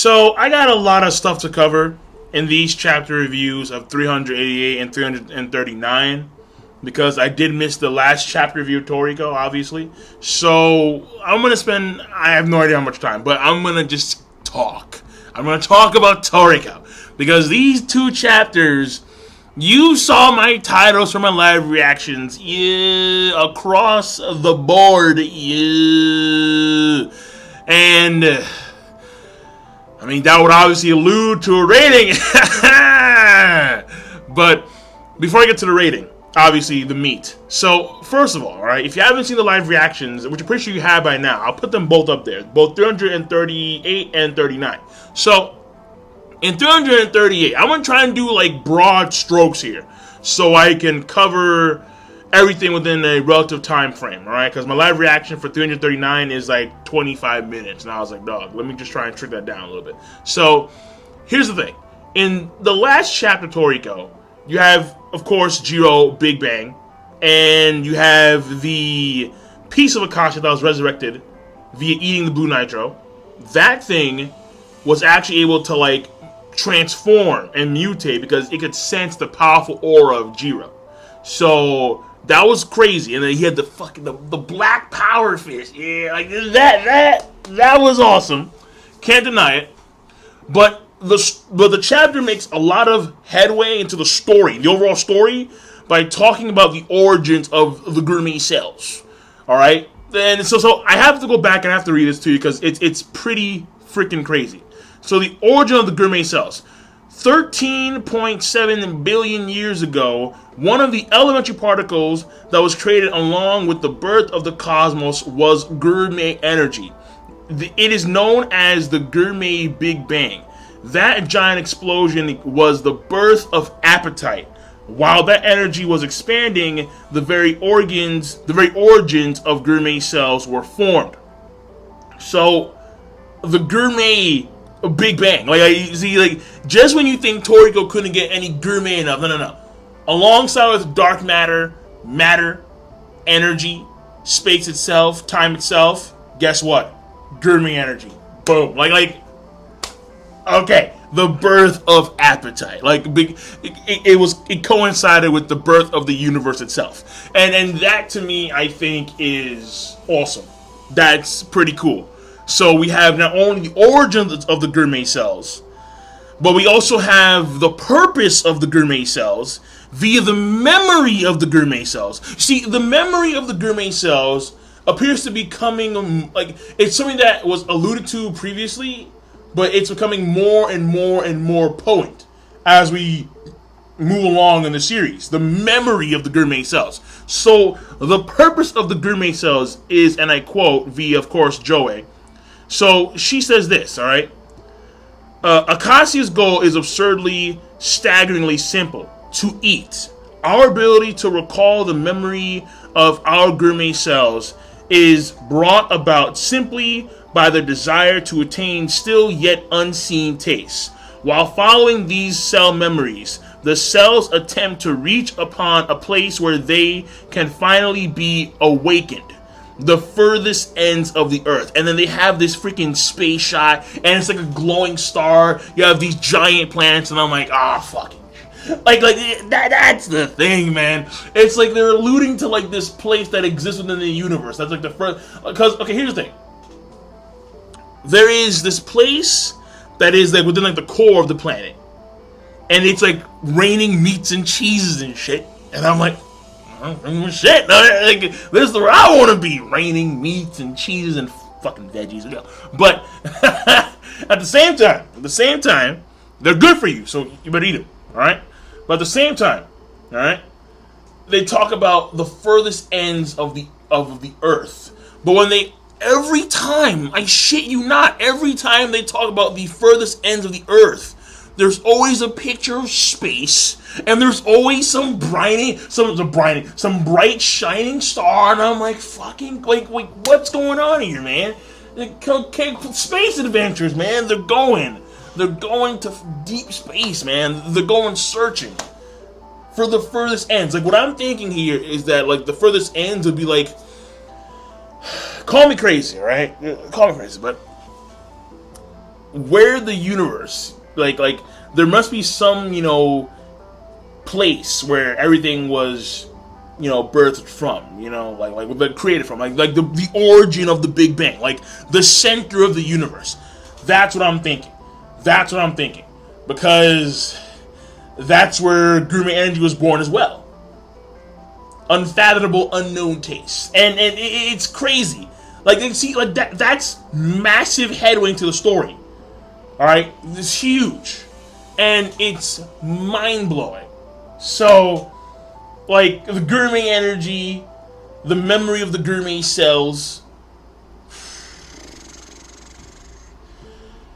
So I got a lot of stuff to cover in these chapter reviews of 388 and 339 because I did miss the last chapter review of Torico, obviously. So I'm going to spend, I have no idea how much time, but I'm going to just talk. I'm going to talk about Torico because these two chapters, you saw my titles for my live reactions, yeah, across the board, yeah. And I mean, that would obviously allude to a rating. But before I get to the rating, obviously the meat. So, first of all, right, if you haven't seen the live reactions, which I'm pretty sure you have by now, I'll put them both up there. Both 338 and 39. So, in 338, I'm going to try and do, like, broad strokes here. So I can cover everything within a relative time frame, alright? Because my live reaction for 339 is like 25 minutes. And I was like, dog, let me just try and trick that down a little bit. So, here's the thing. In the last chapter, Toriko, you have, of course, Jirou, Big Bang. And you have the piece of Acacia that was resurrected via eating the blue nitro. That thing was actually able to, like, transform and mutate because it could sense the powerful aura of Jirou. So that was crazy. And then he had the fucking the black power fish. Yeah, like that was awesome. Can't deny it. But the chapter makes a lot of headway into the story, the overall story, by talking about the origins of the gourmet cells. All right, and so I have to go back and I have to read this to you because it's pretty freaking crazy. So the origin of the gourmet cells. 13.7 billion years ago, one of the elementary particles that was created along with the birth of the cosmos was gourmet energy. It is known as the gourmet Big Bang. That giant explosion was the birth of appetite. While that energy was expanding, the very origins of gourmet cells were formed. So, the gourmet Big Bang. Like, you see, like, just when you think Toriko couldn't get any gourmet enough, no. Alongside with dark matter, energy, space itself, time itself, guess what? Gourmet energy. Boom. Like, okay. The birth of appetite. Like, it coincided with the birth of the universe itself. And that, to me, I think is awesome. That's pretty cool. So we have not only the origins of the gourmet cells, but we also have the purpose of the gourmet cells via the memory of the gourmet cells. See, the memory of the gourmet cells appears to be coming, like, it's something that was alluded to previously, but it's becoming more and more and more potent as we move along in the series. The memory of the gourmet cells. So the purpose of the gourmet cells is, and I quote via, of course, Joey. So she says this, all right? Acacia's goal is absurdly, staggeringly simple: to eat. Our ability to recall the memory of our gourmet cells is brought about simply by the desire to attain still yet unseen tastes. While following these cell memories, the cells attempt to reach upon a place where they can finally be awakened. The furthest ends of the earth. And then they have this freaking space shot, and it's like a glowing star. You have these giant planets, and I'm like, fucking like that's the thing, man. It's like they're alluding to, like, this place that exists within the universe. That's like the first, because, okay, here's the thing. There is this place that is like within, like, the core of the planet, and it's like raining meats and cheeses and shit. And I'm like, shit, like, this is where I want to be, raining meats and cheeses and fucking veggies. But at the same time, they're good for you, so you better eat them, all right? But at the same time, all right, they talk about the furthest ends of the earth. But when every time, I shit you not, every time they talk about the furthest ends of the earth, there's always a picture of space, and there's always some bright shining star, and I'm like, fucking, like, what's going on here, man? Space adventures, man. They're going to deep space, man. They're going searching for the furthest ends. Like, what I'm thinking here is that, like, the furthest ends would be like, call me crazy, right? Call me crazy, but where the universe, like there must be some, place where everything was, birthed from, like created from, like the origin of the Big Bang, like the center of the universe. That's what I'm thinking. Because that's where Gourmet Energy was born as well. Unfathomable, unknown taste, and it's crazy. Like, see, like that's massive headway to the story. All right, it's huge, and it's mind blowing. So, like the Gourmet Energy, the memory of the Gourmet cells.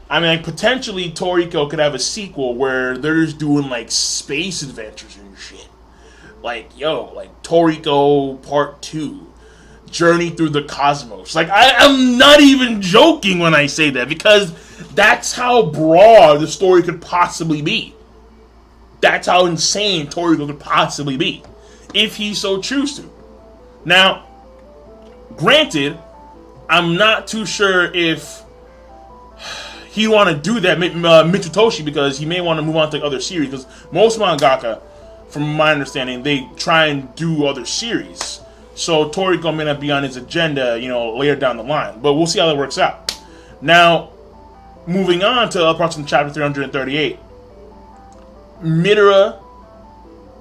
I mean, like, potentially Torico could have a sequel where they're just doing like space adventures and shit. Like, like Torico Part 2, Journey Through the Cosmos. Like, I'm not even joking when I say that, because that's how broad the story could possibly be. That's how insane Torico could possibly be, if he so chooses to. Now, granted, I'm not too sure if he'd want to do that, Mitsutoshi, because he may want to move on to other series, because most mangaka, from my understanding, they try and do other series. So Toriko may not be on his agenda, later down the line. But we'll see how that works out. Now, moving on to approximately chapter 338. Midora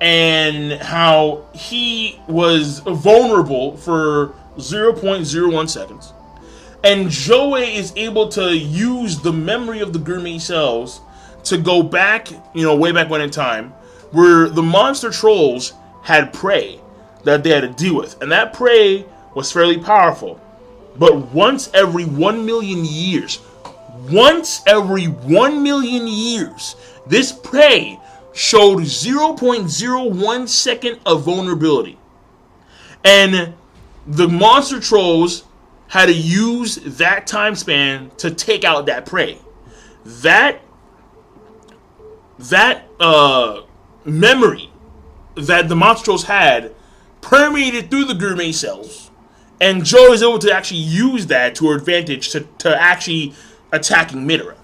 and how he was vulnerable for 0.01 seconds. And Joey is able to use the memory of the Gourmet cells to go back, way back when in time, where the monster trolls had prey that they had to deal with. And that prey was fairly powerful. But once every 1 million years, this prey showed 0.01 second of vulnerability. And the monster trolls had to use that time span to take out that prey. That memory that the monster trolls had permeated through the Gourmet cells, and Joe is able to actually use that to her advantage to actually attacking Midora.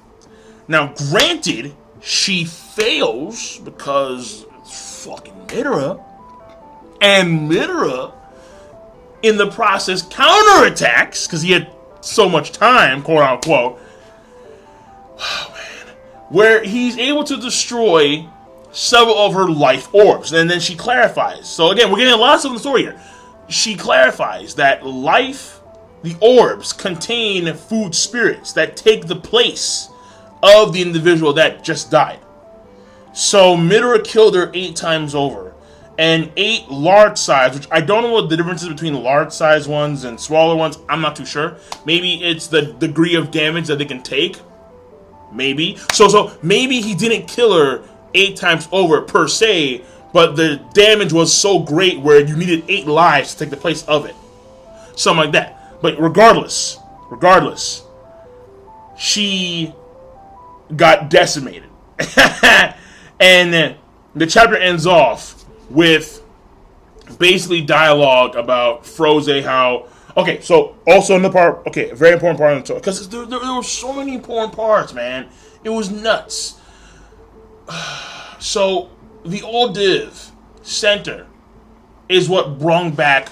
Now, granted, she fails because it's fucking Midora, and Midora, in the process, counterattacks because he had so much time, quote unquote. Oh, man. Where he's able to destroy several of her life orbs. And then she clarifies. So again, we're getting a lot of stuff in the story here. She clarifies that the orbs contain food spirits that take the place of the individual that just died. So Midora killed her 8 times over. And 8 large size, which I don't know what the difference is between large size ones and smaller ones. I'm not too sure. Maybe it's the degree of damage that they can take. Maybe. So maybe he didn't kill her 8 times over per se, but the damage was so great where you needed 8 lives to take the place of it. Something like that. But regardless, she got decimated. And the chapter ends off with basically dialogue about Froze, how... Okay, so also in the part... Okay, a very important part of the story. Because there were so many important parts, man. It was nuts. So, the old div center is what brung back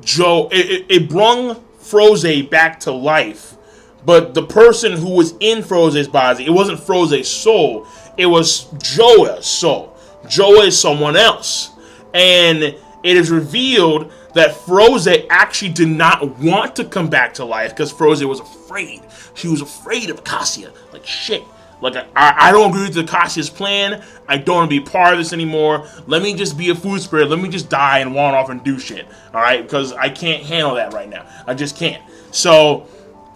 Joe. It brung Froze back to life. But the person who was in Froze's body, it wasn't Froze's soul. It was Joa's soul. Joa is someone else. And it is revealed that Froze actually did not want to come back to life because Froze was afraid. She was afraid of Acacia. Like, shit. Like, I don't agree with Acacia's plan. I don't want to be part of this anymore. Let me just be a food spirit. Let me just die and wander off and do shit. Alright? Because I can't handle that right now. I just can't. So,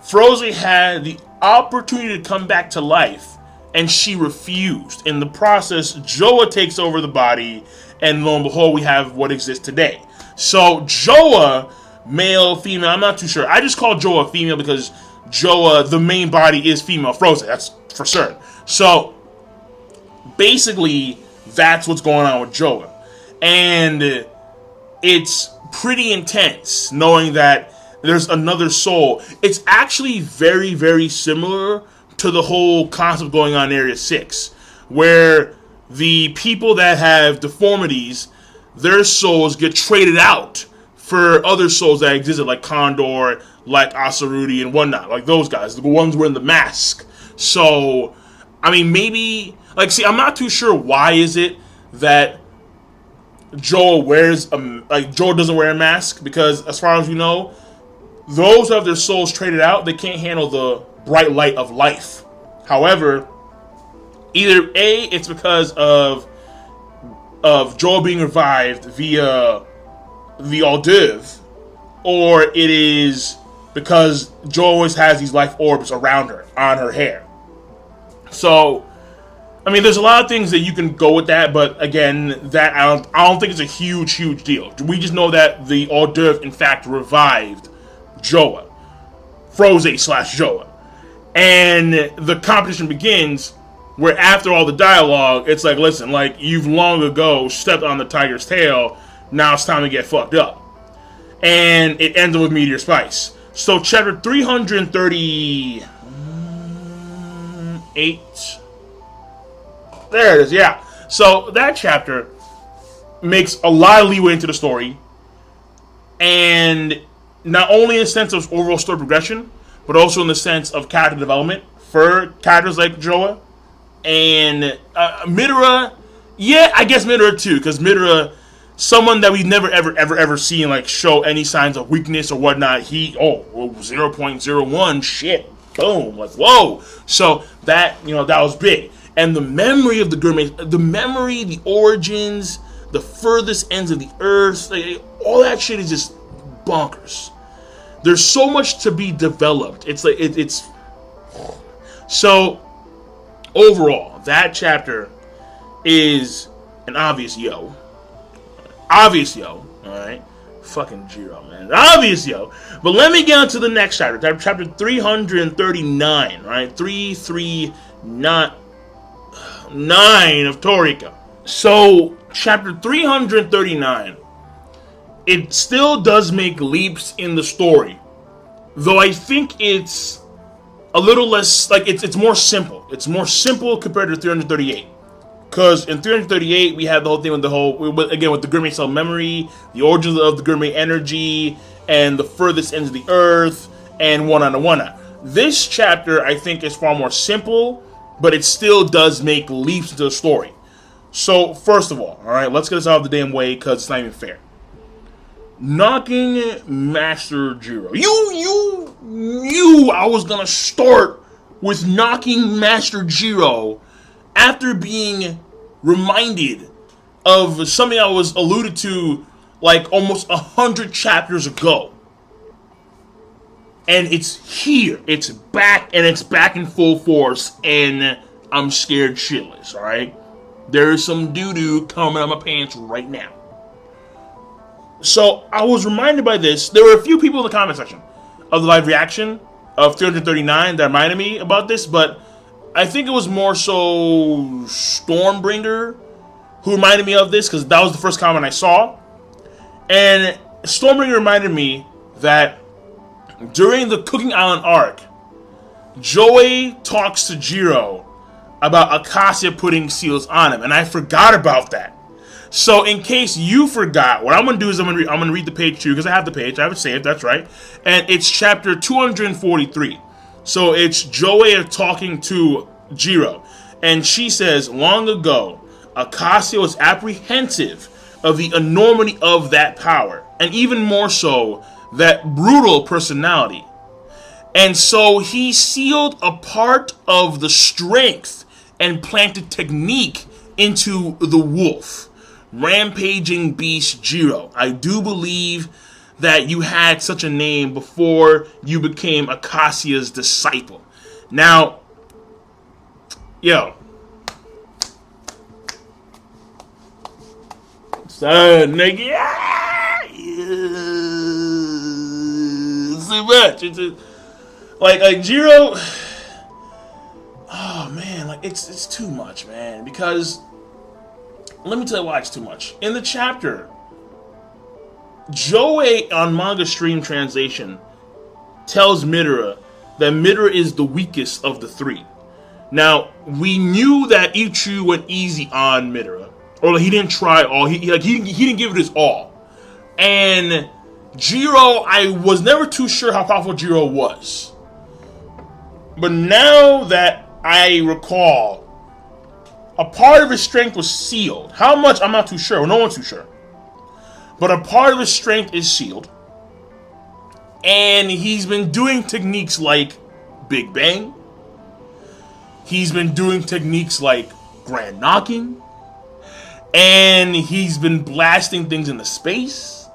Froze had the opportunity to come back to life, and she refused. In the process, Joa takes over the body, and lo and behold, we have what exists today. So, Joa, male, female, I'm not too sure. I just call Joa female because Joa, the main body, is female Froze. That's for certain. So, basically, that's what's going on with Joa. And it's pretty intense knowing that there's another soul. It's actually very, very similar to the whole concept going on in Area 6, where the people that have deformities, their souls get traded out for other souls that existed, like Condor, like Asaruti, and whatnot, like those guys, the ones wearing the mask. So, I mean, maybe, like, see, I'm not too sure why is it that Joel Joel doesn't wear a mask, because as far as we know, those who have their souls traded out, they can't handle the bright light of life. However, either A, it's because of Joel being revived via the hors d'oeuvre, or it is because Joel always has these life orbs around her, on her hair. So, I mean, there's a lot of things that you can go with that, but again, that I don't think it's a huge deal. We just know that the hors d'oeuvre, in fact, revived Joa, Froze/Joa. And the competition begins where after all the dialogue, it's like, listen, like, you've long ago stepped on the tiger's tail, now it's time to get fucked up. And it ends with Meteor Spice. So chapter 338, there it is, yeah. So that chapter makes a lot of leeway into the story, and not only in the sense of overall story progression, but also in the sense of character development for characters like Joa and Midora. Yeah, I guess Midora too, because Midora, someone that we've never ever seen like show any signs of weakness or whatnot. 0.01, shit, boom, like whoa. So that, that was big. And the memory of the gourmet, the origins, the furthest ends of the earth, like, all that shit is just bonkers. There's so much to be developed. It's like it's so overall, that chapter is an obvious yo. Obvious yo, alright? Fucking Jirou, man. Obvious yo. But let me get on to the next chapter. Chapter 339, right? 339 of Torico. So, chapter 339, it still does make leaps in the story. Though I think it's a little less, like, it's more simple. It's more simple compared to 338. Because in 338, we had the whole thing with with the gourmet cell memory, the origins of the gourmet energy, and the furthest ends of the earth, and one-on-one. This chapter, I think, is far more simple, but it still does make leaps into the story. So, first of all, alright, let's get this out of the damn way, because it's not even fair. Knocking Master Jirou. You knew I was gonna start with knocking Master Jirou after being reminded of something I was alluded to like almost 100 chapters ago. And it's here. It's back, and it's back in full force, and I'm scared shitless, alright? There's some doo-doo coming out of my pants right now. So, I was reminded by this. There were a few people in the comment section of the live reaction of 339 that reminded me about this, but I think it was more so Stormbringer who reminded me of this, because that was the first comment I saw. And Stormbringer reminded me that during the Cooking Island arc, Joey talks to Jirou about Acacia putting seals on him, and I forgot about that. So in case you forgot, what I'm going to do is I'm going to read the page too, because I have the page, I have it saved, that's right. And it's chapter 243. So it's Joey talking to Jirou, and she says, long ago, Acacia was apprehensive of the enormity of that power, and even more so, that brutal personality. And so he sealed a part of the strength and planted technique into the wolf, rampaging beast Jirou. I do believe that you had such a name before you became Acacia's disciple. Now, yo, son, nigga, it's too much. It's like Jirou. Oh man, like it's too much, man. Because let me tell you why it's too much. In the chapter, Joey on Manga Stream Translation tells Midora that Midora is the weakest of the three. Now, we knew that Ichiryuu went easy on Midora. Or like, he didn't try all. He didn't give it his all. And Jirou, I was never too sure how powerful Jirou was. But now that I recall, a part of his strength was sealed. How much? I'm not too sure. No one's too sure. But a part of his strength is sealed. And he's been doing techniques like Big Bang. He's been doing techniques like Grand Knocking. And he's been blasting things into space.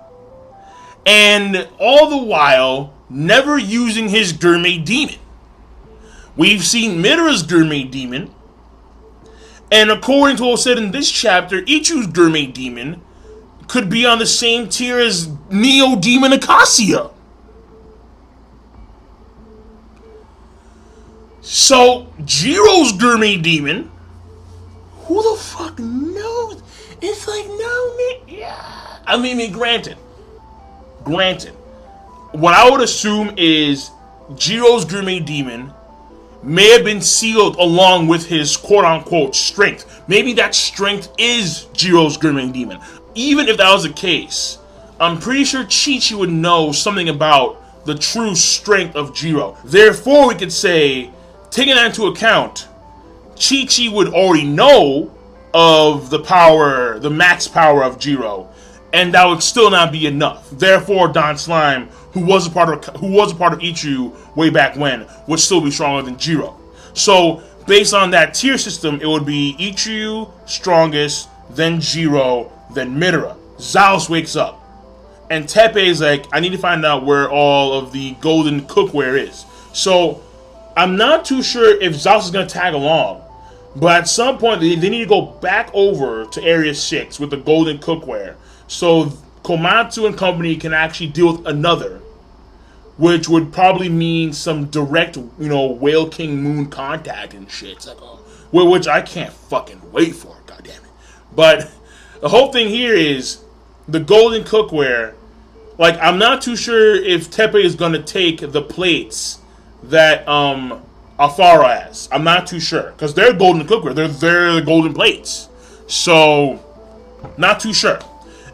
And all the while, never using his Gourmet Demon. We've seen Midora's Gourmet Demon. And according to what was said in this chapter, Ichiryuu's Gourmet Demon could be on the same tier as Neo Demon Acacia. So, Jirou's Gourmet Demon, who the fuck knows? It's like, no, yeah. I mean, granted. What I would assume is Jirou's Gourmet Demon may have been sealed along with his quote-unquote strength. Maybe that strength is Jirou's Gourmet Demon. Even if that was the case, I'm pretty sure Chichi would know something about the true strength of Jirou. Therefore, we could say, taking that into account, Chichi would already know of the power, the max power of Jirou, and that would still not be enough. Therefore, Don Slime, who was a part of Ichiryuu way back when, would still be stronger than Jirou. So, based on that tier system, it would be Ichiryuu strongest, then Jirou, then Midora. Zaus wakes up, and Teppei is like, I need to find out where all of the golden cookware is. So, I'm not too sure if Zaus is going to tag along, but at some point they need to go back over to Area 6 with the golden cookware, so Komatsu and company can actually deal with another, which would probably mean some direct, Whale King Moon contact and shit. It's like, which I can't fucking wait for, goddammit. But the whole thing here is the golden cookware. Like, I'm not too sure if Teppei is going to take the plates that Alfaro has. I'm not too sure, because they're golden cookware. They're the golden plates. So, not too sure.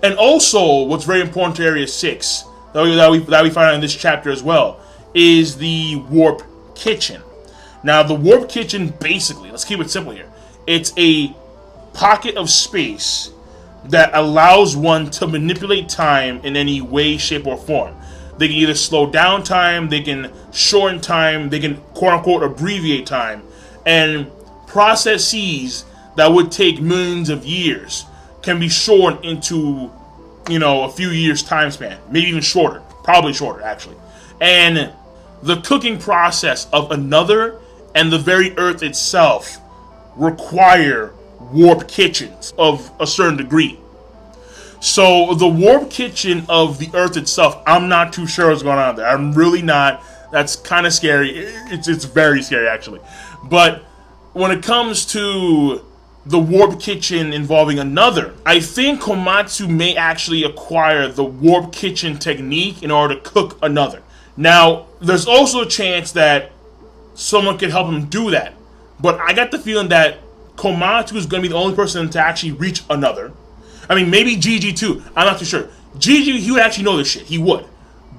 And also, what's very important to Area 6, that we find out in this chapter as well, is the Warp Kitchen. Now, the Warp Kitchen, basically, let's keep it simple here. It's a pocket of space that allows one to manipulate time in any way, shape, or form. They can either slow down time, they can shorten time, they can quote-unquote abbreviate time, and processes that would take millions of years can be shortened into, a few years time span. Maybe even shorter. Probably shorter, actually. And the cooking process of another and the very earth itself require warp kitchens of a certain degree. So the warp kitchen of the earth itself, I'm not too sure what's going on there. I'm really not. That's kind of scary. It's very scary, actually. But when it comes to the warp kitchen involving another, I think Komatsu may actually acquire the warp kitchen technique in order to cook another. Now, there's also a chance that someone could help him do that. But I got the feeling that Komatsu is going to be the only person to actually reach another. I mean, maybe Gigi too. I'm not too sure. Gigi, he would actually know this shit. He would.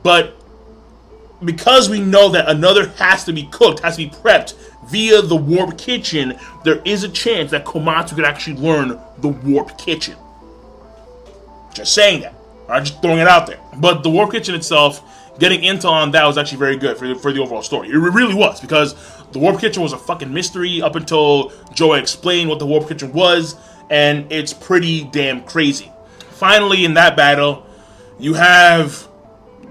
But because we know that another has to be cooked, has to be prepped via the warp kitchen, there is a chance that Komatsu could actually learn the warp kitchen. Just saying that. Alright, just throwing it out there. But the warp kitchen itself, getting intel on that was actually very good for the overall story. It really was, because the warp kitchen was a fucking mystery up until Joey explained what the warp kitchen was, and it's pretty damn crazy. Finally, in that battle, you have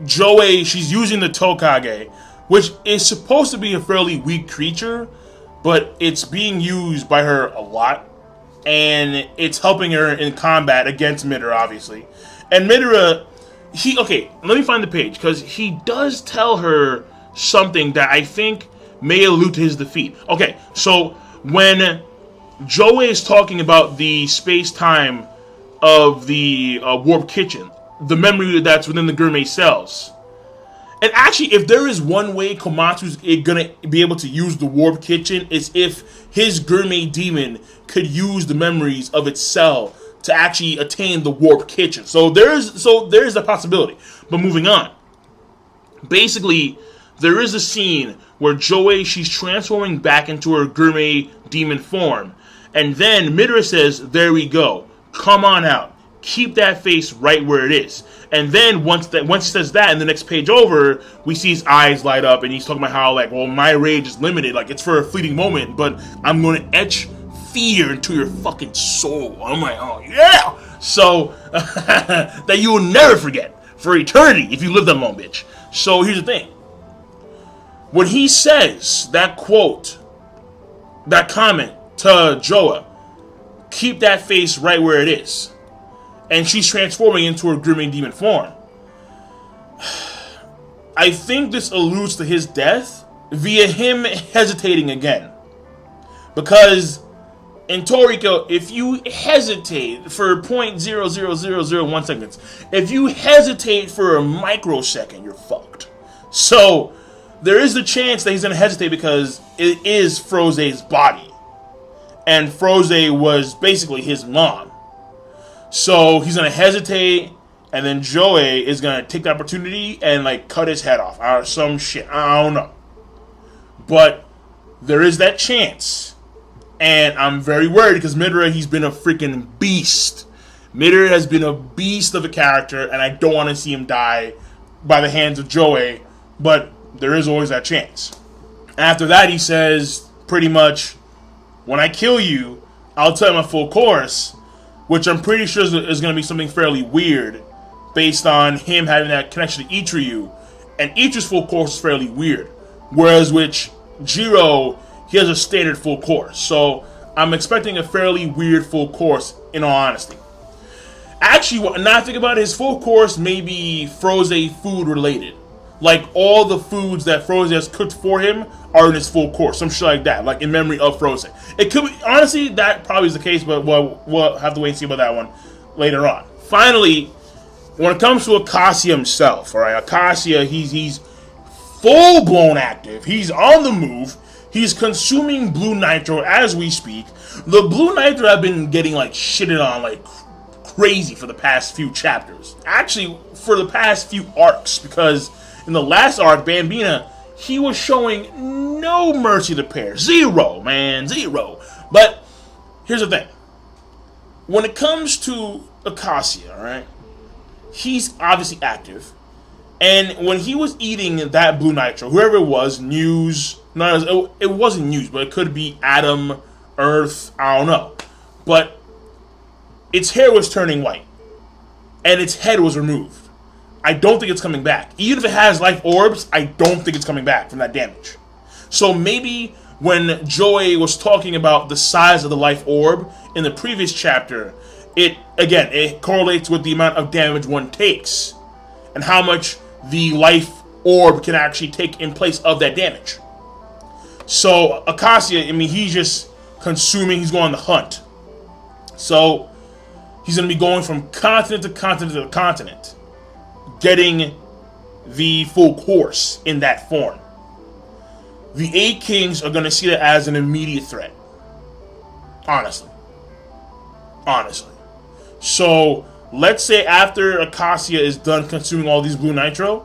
Joey. She's using the Tokage, which is supposed to be a fairly weak creature, but it's being used by her a lot, and it's helping her in combat against Midora, obviously. And Midora, let me find the page, because he does tell her something that I think may allude to his defeat. Okay, so when Joey is talking about the space-time of the warp kitchen, the memory that's within the gourmet cells, And actually, if there is one way Komatsu's gonna be able to use the warp kitchen, is if his gourmet demon could use the memories of its cell to actually attain the warp kitchen. So there's a possibility. But moving on. Basically, there is a scene where Joey, she's transforming back into her gourmet demon form. And then Midora says, there we go. Come on out. Keep that face right where it is. And then once he says that, in the next page over, we see his eyes light up, and he's talking about how, like, well, my rage is limited. Like, it's for a fleeting moment, but I'm going to etch fear into your fucking soul. I'm like, oh, yeah! So, that you will never forget for eternity if you live that long, bitch. So, here's the thing. When he says that quote, that comment to Joa, keep that face right where it is, and she's transforming into her gourmet demon form, I think this alludes to his death via him hesitating again. Because in Torico, if you hesitate for 0.00001 seconds, if you hesitate for a microsecond, you're fucked. So there is the chance that he's going to hesitate because it is Froze's body. And Froze was basically his mom. So he's going to hesitate, and then Joey is going to take the opportunity and, like, cut his head off or some shit. I don't know. But there is that chance. And I'm very worried because Midora, he's been a freaking beast. Midora has been a beast of a character, and I don't want to see him die by the hands of Joey. But there is always that chance. After that, he says, pretty much, when I kill you, I'll tell you my full course, which I'm pretty sure is going to be something fairly weird, based on him having that connection to Ichiryuu, and Ichiryuu's full course is fairly weird, whereas with Jirou, he has a standard full course, so I'm expecting a fairly weird full course, in all honesty. Actually, now I think about it, his full course may be Froze food related. Like, all the foods that Froze has cooked for him are in his full course. Some shit like that. Like, in memory of Froze. It could be, honestly, that probably is the case, but we'll have to wait and see about that one later on. Finally, when it comes to Acacia himself, alright, Acacia, he's full-blown active. He's on the move. He's consuming blue nitro as we speak. The blue nitro have been getting, like, shitted on, like, crazy for the past few chapters. Actually, for the past few arcs, because in the last arc, Bambina, he was showing no mercy to Pear. Zero, man. Zero. But here's the thing. When it comes to Acacia, alright, he's obviously active. And when he was eating that blue nitro, whoever it was, it wasn't News, but it could be Adam, Earth, I don't know. But its hair was turning white. And its head was removed. I don't think it's coming back. Even if it has life orbs, I don't think it's coming back from that damage. So maybe when Joey was talking about the size of the life orb in the previous chapter, it correlates with the amount of damage one takes and how much the life orb can actually take in place of that damage. So Acacia, I mean, he's just consuming, he's going on the hunt. So he's going to be going from continent to continent to continent, getting the full course in that form. The 8 Kings are going to see that as an immediate threat. Honestly. So, let's say after Acacia is done consuming all these blue nitro,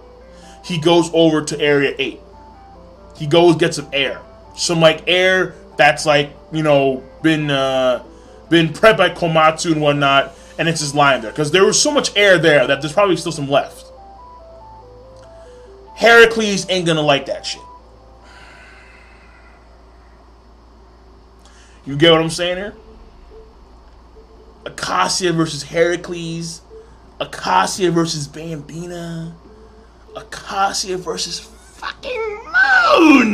he goes over to Area 8. He goes, gets some air. Some, like, air that's, like, you know, been prepped by Komatsu and whatnot, and it's just lying there. Because there was so much air there that there's probably still some left. Heracles ain't gonna like that shit. You get what I'm saying here? Acacia versus Heracles. Acacia versus Bambina. Acacia versus fucking Moon.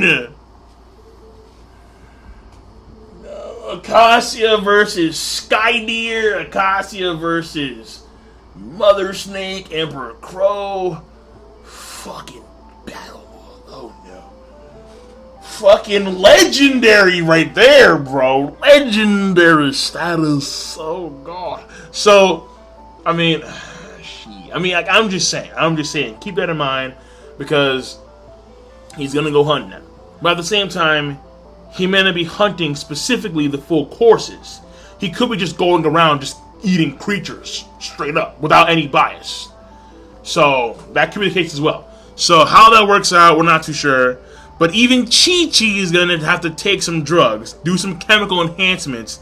No, Acacia versus Skydeer. Acacia versus Mother Snake, Emperor Crow. Fucking battle. Oh no. Fucking legendary right there, bro. Legendary status. Oh god. So, I mean, like, I'm just saying. Keep that in mind. because he's gonna go hunt now. But at the same time, he may not be hunting specifically the full courses. He could be just going around just eating creatures straight up without any bias. So that could be the case as well. So how that works out, we're not too sure. But even Chichi is going to have to take some drugs, do some chemical enhancements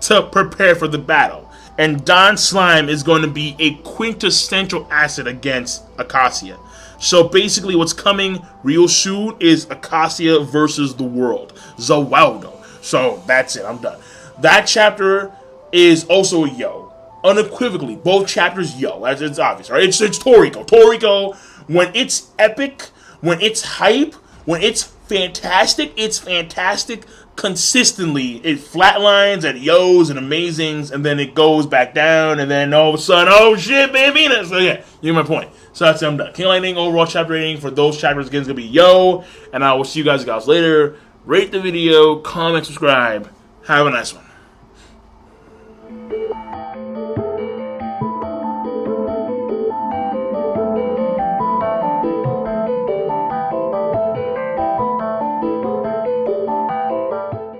to prepare for the battle. And Don Slime is going to be a quintessential asset against Acacia. So basically what's coming real soon is Acacia versus the world. Zawaldo. So that's it. I'm done. That chapter is also a yo. Unequivocally, both chapters yo. As it's obvious, right? It's Torico. Torico, when it's epic, when it's hype, when it's fantastic consistently. It flatlines at yo's and amazings, and then it goes back down, and then all of a sudden, oh shit, baby. So yeah, you get my point. So that's it, I'm done. King Lightning overall chapter rating for those chapters again is going to be yo, and I will see you guys later. Rate the video, comment, subscribe. Have a nice one.